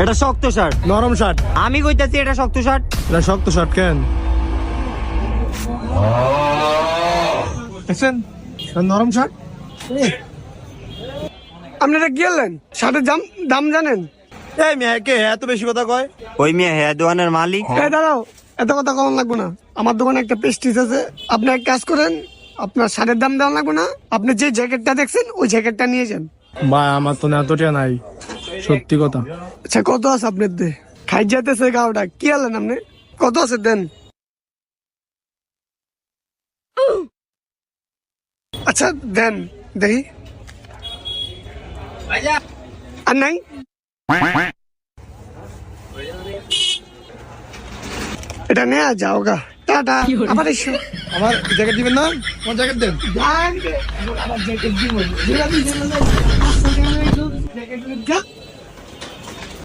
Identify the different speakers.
Speaker 1: এটা শক্ত শার্ট।
Speaker 2: নরম শার্ট।
Speaker 1: আমি কইতাছি এটা শক্ত শার্ট।
Speaker 2: এটা শক্ত শার্ট কেন? দেখছেন নরম শার্ট।
Speaker 3: আপনারা কি আনলেন? শার্টের দাম জানেন?
Speaker 2: এই মেয়ে কে এত বেশি কথা কয়?
Speaker 1: ওই মিয়া হ্যাঁ দোকানের মালিক।
Speaker 3: এই দাঁড়াও, এত কথা কম লাগবে না। আমার দোকানে একটা পেস্টিস আছে, আপনি এক কাজ করেন, আপনার শার্টের দাম দেওয়া লাগবে না, আপনি যে জ্যাকেটটা দেখছেন ওই জ্যাকেটটা নিয়ে যান।
Speaker 2: ভাই আমার তো এতটা নাই, সত্যি কথা।
Speaker 3: আচ্ছা কত আছে আপনার দে? খাই যাইতেছে গাওটা, কি আনলেন আপনি? কত আছে দেন। আচ্ছা দেন দেখি। আর নাই? এটা নেয়া যাও গা, টাটা, আবার এসো।
Speaker 2: আমার জ্যাকেট দিবেন না? আমার জ্যাকেট দেন।
Speaker 3: আবার জ্যাকেট দিব। জ্যাকেট